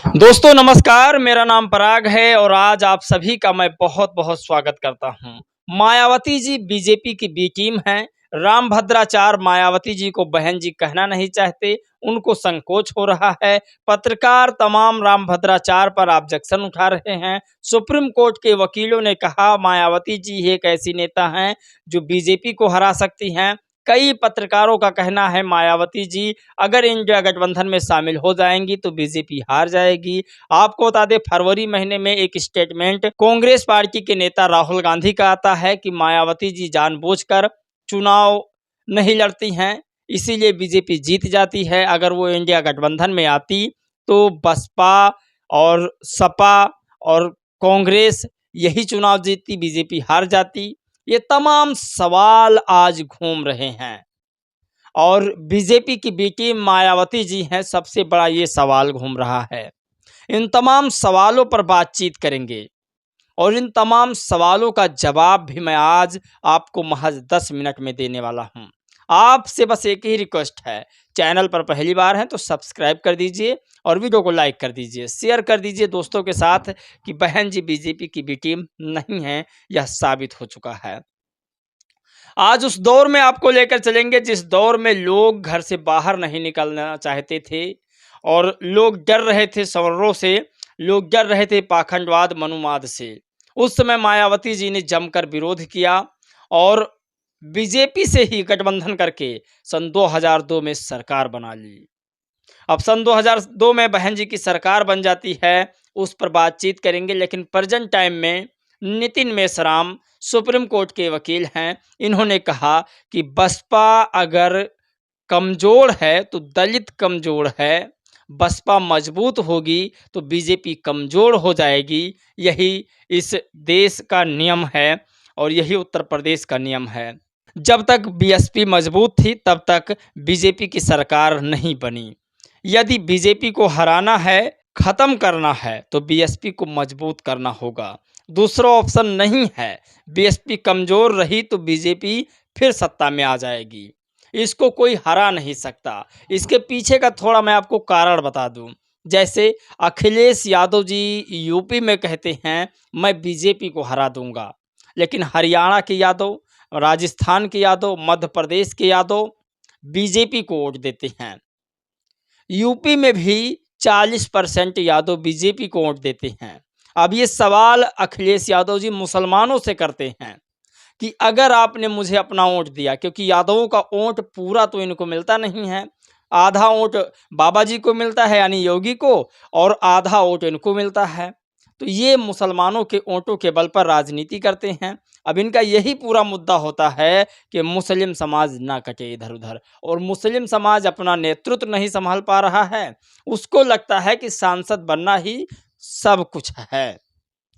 दोस्तों नमस्कार, मेरा नाम पराग है और आज आप सभी का मैं बहुत-बहुत स्वागत करता हूं। मायावती जी बीजेपी की बी टीम हैं। रामभद्राचार मायावती जी को बहन जी कहना नहीं चाहते, उनको संकोच हो रहा है। पत्रकार तमाम रामभद्राचार पर ऑब्जेक्शन उठा रहे हैं। सुप्रीम कोर्ट के वकीलों ने कहा मायावती जी एक ऐसी नेता हैं जो बीजेपी को हरा सकती हैं। कई पत्रकारों का कहना है मायावती जी अगर इंडिया गठबंधन में शामिल हो जाएंगी तो बीजेपी हार जाएगी। आपको बता दें फरवरी महीने में एक स्टेटमेंट कांग्रेस पार्टी के नेता राहुल गांधी का आता है कि मायावती जी जानबूझकर चुनाव नहीं लड़ती हैं, इसीलिए बीजेपी जीत जाती है। अगर वो इंडिया गठबंधन में आती तो बसपा और सपा और कांग्रेस यही चुनाव जीतती, बीजेपी हार जाती। ये तमाम सवाल आज घूम रहे हैं और बीजेपी की बी टीम मायावती जी हैं, सबसे बड़ा ये सवाल घूम रहा है। इन तमाम सवालों पर बातचीत करेंगे और इन तमाम सवालों का जवाब भी मैं आज आपको महज 10 मिनट में देने वाला हूं। आपसे बस एक ही रिक्वेस्ट है, चैनल पर पहली बार हैं तो सब्सक्राइब कर दीजिए और वीडियो को लाइक कर दीजिए, शेयर कर दीजिए दोस्तों के साथ कि बहन जी बीजेपी की बी टीम नहीं है, यह साबित हो चुका है। आज उस दौर में आपको लेकर चलेंगे जिस दौर में लोग घर से बाहर नहीं निकलना चाहते थे और लोग डर रहे थे सवर्णों से, लोग डर रहे थे पाखंडवाद मनुवाद से। उस समय मायावती जी ने जमकर विरोध किया और बीजेपी से ही गठबंधन करके सन 2002 में सरकार बना ली। अब सन 2002 में बहन जी की सरकार बन जाती है, उस पर बातचीत करेंगे। लेकिन प्रेजेंट टाइम में नितिन मेश्राम सुप्रीम कोर्ट के वकील हैं, इन्होंने कहा कि बसपा अगर कमज़ोर है तो दलित कमज़ोर है, बसपा मजबूत होगी तो बीजेपी कमज़ोर हो जाएगी। यही इस देश का नियम है और यही उत्तर प्रदेश का नियम है। जब तक बीएसपी मजबूत थी तब तक बीजेपी की सरकार नहीं बनी। यदि बीजेपी को हराना है, ख़त्म करना है तो बीएसपी को मजबूत करना होगा, दूसरा ऑप्शन नहीं है। बीएसपी कमज़ोर रही तो बीजेपी फिर सत्ता में आ जाएगी, इसको कोई हरा नहीं सकता। इसके पीछे का थोड़ा मैं आपको कारण बता दूं। जैसे अखिलेश यादव जी यूपी में कहते हैं मैं बीजेपी को हरा दूंगा, लेकिन हरियाणा के यादव, राजस्थान के यादव, मध्य प्रदेश के यादव बीजेपी को वोट देते हैं। यूपी में भी 40% यादव बीजेपी को वोट देते हैं। अब ये सवाल अखिलेश यादव जी मुसलमानों से करते हैं कि अगर आपने मुझे अपना वोट दिया, क्योंकि यादवों का वोट पूरा तो इनको मिलता नहीं है, आधा वोट बाबा जी को मिलता है यानी योगी को और आधा वोट इनको मिलता है, तो ये मुसलमानों के वोटों के बल पर राजनीति करते हैं। अब इनका यही पूरा मुद्दा होता है कि मुस्लिम समाज ना कटे इधर उधर, और मुस्लिम समाज अपना नेतृत्व नहीं संभाल पा रहा है, उसको लगता है कि सांसद बनना ही सब कुछ है।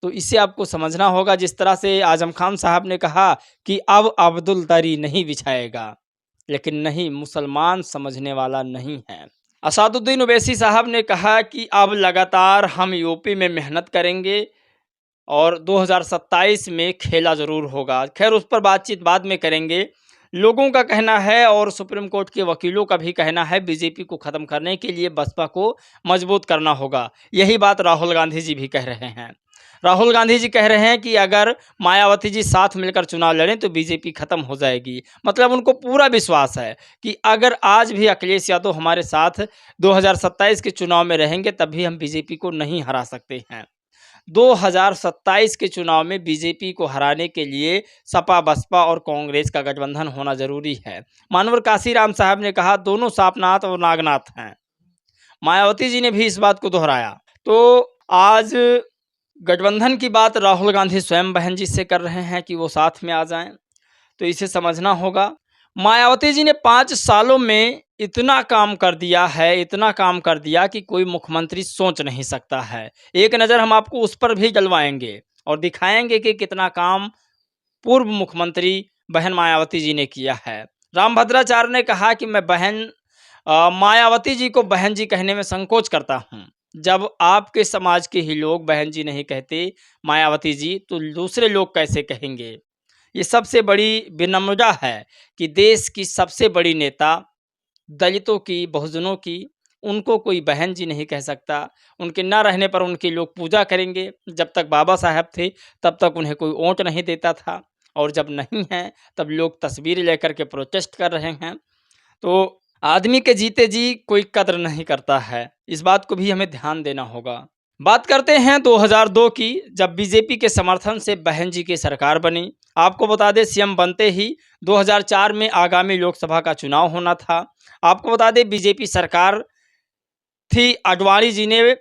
तो इसे आपको समझना होगा। जिस तरह से आजम खान साहब ने कहा कि अब अब्दुल दरी नहीं बिछाएगा, लेकिन नहीं, मुसलमान समझने वाला नहीं है। असादुद्दीन ओवैसी साहब ने कहा कि अब लगातार हम यूपी में मेहनत करेंगे और 2027 में खेला ज़रूर होगा। खैर उस पर बातचीत बाद में करेंगे। लोगों का कहना है और सुप्रीम कोर्ट के वकीलों का भी कहना है बीजेपी को ख़त्म करने के लिए बसपा को मजबूत करना होगा। यही बात राहुल गांधी जी भी कह रहे हैं। राहुल गांधी जी कह रहे हैं कि अगर मायावती जी साथ मिलकर चुनाव लड़ें तो बीजेपी ख़त्म हो जाएगी। मतलब उनको पूरा विश्वास है कि अगर आज भी अखिलेश यादव हमारे साथ 2027 के चुनाव में रहेंगे तब भी हम बीजेपी को नहीं हरा सकते हैं। 2027 के चुनाव में बीजेपी को हराने के लिए सपा, बसपा और कांग्रेस का गठबंधन होना जरूरी है। मानवर काशीराम साहब ने कहा दोनों सापनाथ और नागनाथ हैं। मायावती जी ने भी इस बात को दोहराया। तो आज गठबंधन की बात राहुल गांधी स्वयं बहन जी से कर रहे हैं कि वो साथ में आ जाएं, तो इसे समझना होगा। मायावती जी ने 5 सालों में इतना काम कर दिया है, इतना काम कर दिया कि कोई मुख्यमंत्री सोच नहीं सकता है। एक नज़र हम आपको उस पर भी डलवाएंगे और दिखाएंगे कि कितना काम पूर्व मुख्यमंत्री बहन मायावती जी ने किया है। रामभद्राचार्य ने कहा कि मैं मायावती जी को बहन जी कहने में संकोच करता हूँ। जब आपके समाज के ही लोग बहन जी नहीं कहते मायावती जी, तो दूसरे लोग कैसे कहेंगे। ये सबसे बड़ी विनम्रता है कि देश की सबसे बड़ी नेता दलितों की, बहुजनों की, उनको कोई बहन जी नहीं कह सकता। उनके ना रहने पर उनकी लोग पूजा करेंगे। जब तक बाबा साहब थे तब तक उन्हें कोई वोट नहीं देता था, और जब नहीं है तब लोग तस्वीर लेकर के प्रोटेस्ट कर रहे हैं। तो आदमी के जीते जी कोई कद्र नहीं करता है, इस बात को भी हमें ध्यान देना होगा। बात करते हैं 2002 की, जब बीजेपी के समर्थन से बहन जी की सरकार बनी। आपको बता दें, सीएम बनते ही 2004 में आगामी लोकसभा का चुनाव होना था। आपको बता दें, बीजेपी सरकार थी, आडवाणी जी ने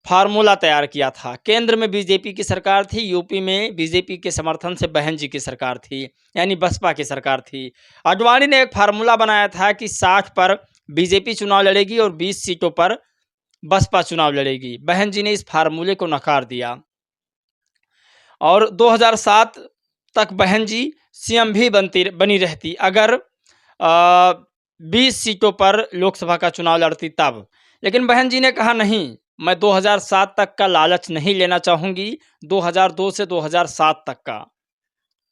फार्मूला तैयार किया था। केंद्र में बीजेपी की सरकार थी, यूपी में बीजेपी के समर्थन से बहन जी की सरकार थी, यानी बसपा की सरकार थी। आडवाणी ने एक फार्मूला बनाया था कि 60 पर बीजेपी चुनाव लड़ेगी और 20 सीटों पर बसपा चुनाव लड़ेगी। बहन जी ने इस फार्मूले को नकार दिया और 2007 तक बहन जी सीएम भी बनी रहती अगर 20 सीटों पर लोकसभा का चुनाव लड़ती तब। लेकिन बहन जी ने कहा, नहीं, मैं 2007 तक का लालच नहीं लेना चाहूँगी, 2002 से 2007 तक का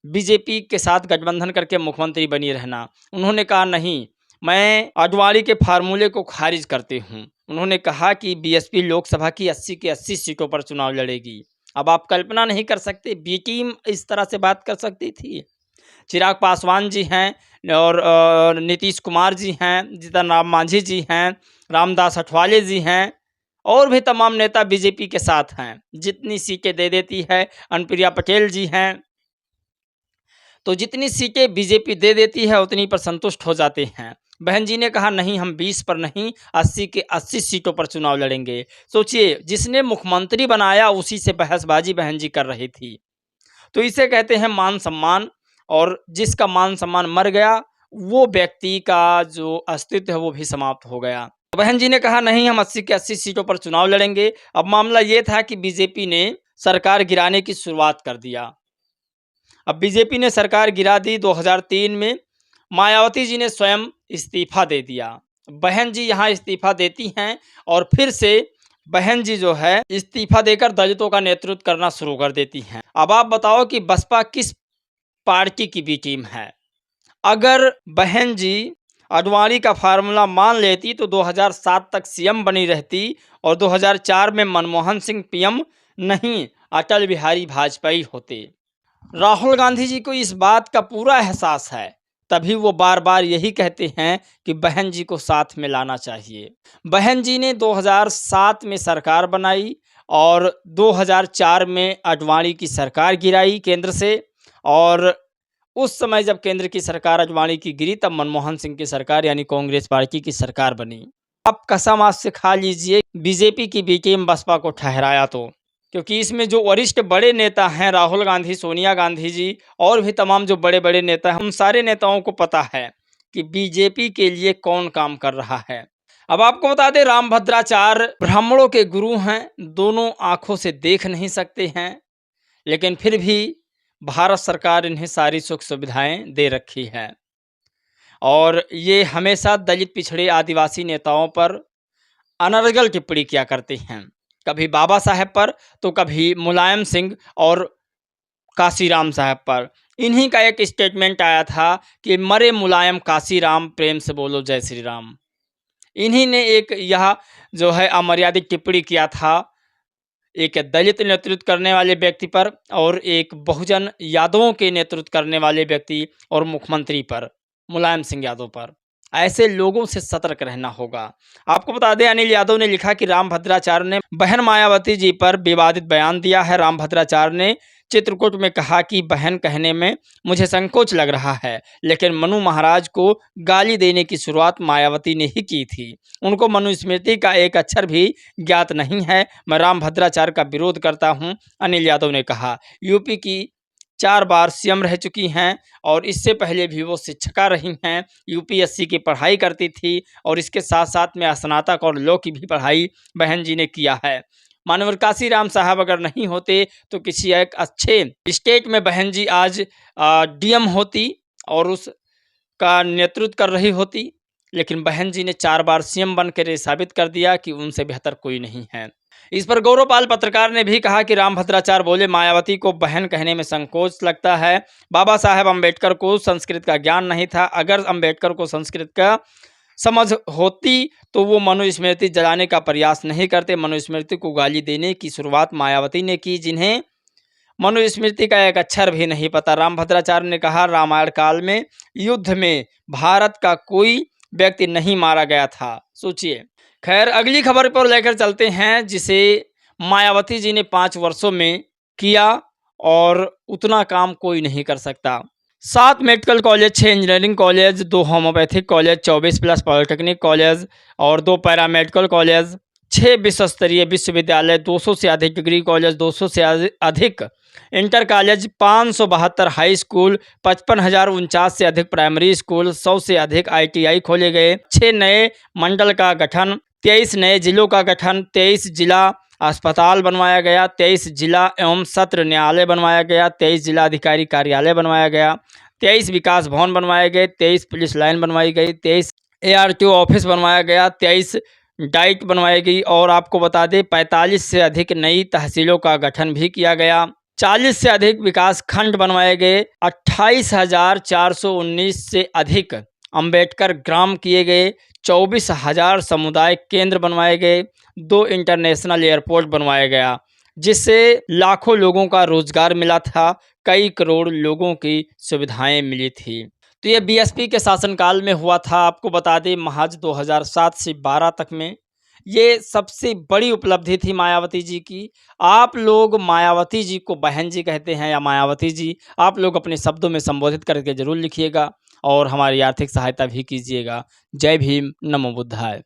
बीजेपी के साथ गठबंधन करके मुख्यमंत्री बनी रहना। उन्होंने कहा, नहीं, मैं आडवाणी के फार्मूले को खारिज करती हूँ। उन्होंने कहा कि बीएसपी लोकसभा की 80 की 80 सीटों पर चुनाव लड़ेगी। अब आप कल्पना नहीं कर सकते, बी टीम इस तरह से बात कर सकती थी। चिराग पासवान जी हैं और नीतीश कुमार जी हैं, जीतन राम मांझी जी हैं, रामदास अठवाले जी हैं, और भी तमाम नेता बीजेपी के साथ हैं। जितनी सीटें दे देती है, अनुप्रिया पटेल जी हैं, तो जितनी सीटें बीजेपी दे देती है उतनी पर संतुष्ट हो जाते हैं। बहन जी ने कहा, नहीं, हम 20 पर नहीं, 80 के 80 सीटों पर चुनाव लड़ेंगे। सोचिए, जिसने मुख्यमंत्री बनाया उसी से बहसबाजी बहन जी कर रही थी। तो इसे कहते हैं मान सम्मान, और जिसका मान सम्मान मर गया, वो व्यक्ति का जो अस्तित्व है वो भी समाप्त हो गया। तो बहन जी ने कहा, नहीं, हम 80 के 80 सीटों पर चुनाव लड़ेंगे। अब मामला ये था कि बीजेपी ने सरकार गिराने की शुरुआत कर दिया। अब बीजेपी ने सरकार गिरा दी 2003 में। मायावती जी ने स्वयं इस्तीफा दे दिया। बहन जी यहाँ इस्तीफा देती हैं और फिर से बहन जी जो है इस्तीफा देकर दलितों का नेतृत्व करना शुरू कर देती हैं। अब आप बताओ कि बसपा किस पार्टी की बी टीम है? अगर बहन जी आडवाणी का फार्मूला मान लेती तो 2007 तक सीएम बनी रहती और 2004 में मनमोहन सिंह पीएम नहीं, अटल बिहारी वाजपेयी होते। राहुल गांधी जी को इस बात का पूरा एहसास है, तभी वो बार बार यही कहते हैं कि बहन जी को साथ में लाना चाहिए। बहन जी ने 2007 में सरकार बनाई और 2004 में आडवाणी की सरकार गिराई केंद्र से, और उस समय जब केंद्र की सरकार आडवाणी की गिरी तब मनमोहन सिंह की सरकार यानी कांग्रेस पार्टी की सरकार बनी। अब कसम आज से खा लीजिए, बीजेपी की बी टीम बसपा को ठहराया तो, क्योंकि इसमें जो वरिष्ठ बड़े नेता हैं, राहुल गांधी, सोनिया गांधी जी और भी तमाम जो बड़े बड़े नेता हैं, उन सारे नेताओं को पता है कि बीजेपी के लिए कौन काम कर रहा है। अब आपको बता दें, रामभद्राचार्य ब्राह्मणों के गुरु हैं, दोनों आंखों से देख नहीं सकते हैं, लेकिन फिर भी भारत सरकार इन्हें सारी सुख सुविधाएं दे रखी है, और ये हमेशा दलित, पिछड़े, आदिवासी नेताओं पर अनर्गल टिप्पणी किया करते हैं। कभी बाबा साहेब पर तो कभी मुलायम सिंह और काशीराम साहब पर। इन्हीं का एक स्टेटमेंट आया था कि मरे मुलायम काशीराम, प्रेम से बोलो जय श्री राम। इन्हीं ने एक यह जो है अमर्यादित टिप्पणी किया था एक दलित नेतृत्व करने वाले व्यक्ति पर और एक बहुजन यादवों के नेतृत्व करने वाले व्यक्ति और मुख्यमंत्री पर, मुलायम सिंह यादव पर। ऐसे लोगों से सतर्क रहना होगा। आपको बता दें, अनिल यादव ने लिखा कि रामभद्राचार्य ने बहन मायावती जी पर विवादित बयान दिया है। रामभद्राचार्य ने चित्रकूट में कहा कि बहन कहने में मुझे संकोच लग रहा है, लेकिन मनु महाराज को गाली देने की शुरुआत मायावती ने ही की थी। उनको मनुस्मृति का एक अक्षर भी ज्ञात नहीं है। मैं रामभद्राचार्य का विरोध करता हूं, अनिल यादव ने कहा। यूपी की 4 बार सीएम रह चुकी हैं और इससे पहले भी वो शिक्षिका रही हैं, यूपीएससी की पढ़ाई करती थी और इसके साथ साथ में स्नातक और लॉ की भी पढ़ाई बहन जी ने किया है। मानवर काशीराम साहब अगर नहीं होते तो किसी एक अच्छे स्टेट में बहन जी आज डीएम होती और उसका नेतृत्व कर रही होती, लेकिन बहन जी ने 4 बार सीएम बनकर ये साबित कर दिया कि उनसे बेहतर कोई नहीं है। इस पर गौरवपाल पत्रकार ने भी कहा कि रामभद्राचार्य बोले, मायावती को बहन कहने में संकोच लगता है। बाबा साहेब अम्बेडकर को संस्कृत का ज्ञान नहीं था। अगर अम्बेडकर को संस्कृत का समझ होती तो वो मनुस्मृति जलाने का प्रयास नहीं करते। मनुस्मृति को गाली देने की शुरुआत मायावती ने की, जिन्हें मनुस्मृति का एक अक्षर भी नहीं पता। रामभद्राचार्य ने कहा, रामायण काल में युद्ध में भारत का कोई व्यक्ति नहीं मारा गया था। सोचिए। खैर, अगली खबर पर लेकर चलते हैं, जिसे मायावती जी ने 5 वर्षों में किया और उतना काम कोई नहीं कर सकता। 7 medical college, 6 engineering college, 2 homeopathic college, 24+ polytechnic college और 2 पैरामेडिकल कॉलेज, 6 विश्व स्तरीय विश्वविद्यालय, 200 से अधिक डिग्री कॉलेज, 200 से अधिक इंटर कॉलेज, 572 हाई स्कूल, 55,049 से अधिक प्राइमरी स्कूल, 100 से अधिक ITI खोले गए, 6 नए मंडल का गठन, 23 नए जिलों का गठन, 23 जिला अस्पताल बनवाया गया, 23 जिला एवं सत्र न्यायालय बनवाया गया, 23 जिला अधिकारी कार्यालय बनवाया गया, 23 विकास भवन बनवाए गए, 23 पुलिस लाइन बनवाई गई, 23 ARTO ऑफिस बनवाया गया, 23 डाइट बनवाई गई और आपको बता दें 45 से अधिक नई तहसीलों का गठन भी किया गया, 40 से अधिक विकास खंड बनवाए गए, 28,419 से अधिक अंबेडकर ग्राम किए गए, 24,000 समुदाय केंद्र बनवाए गए, 2 इंटरनेशनल एयरपोर्ट बनवाया गया, जिससे लाखों लोगों का रोजगार मिला था, कई करोड़ लोगों की सुविधाएं मिली थी। तो ये BSP के शासनकाल में हुआ था। आपको बता दें महज 2007 से 12 तक में ये सबसे बड़ी उपलब्धि थी मायावती जी की। आप लोग मायावती जी को बहन जी कहते हैं या मायावती जी, आप लोग अपने शब्दों में संबोधित करके जरूर लिखिएगा और हमारी आर्थिक सहायता भी कीजिएगा। जय भीम, नमो बुद्धाय।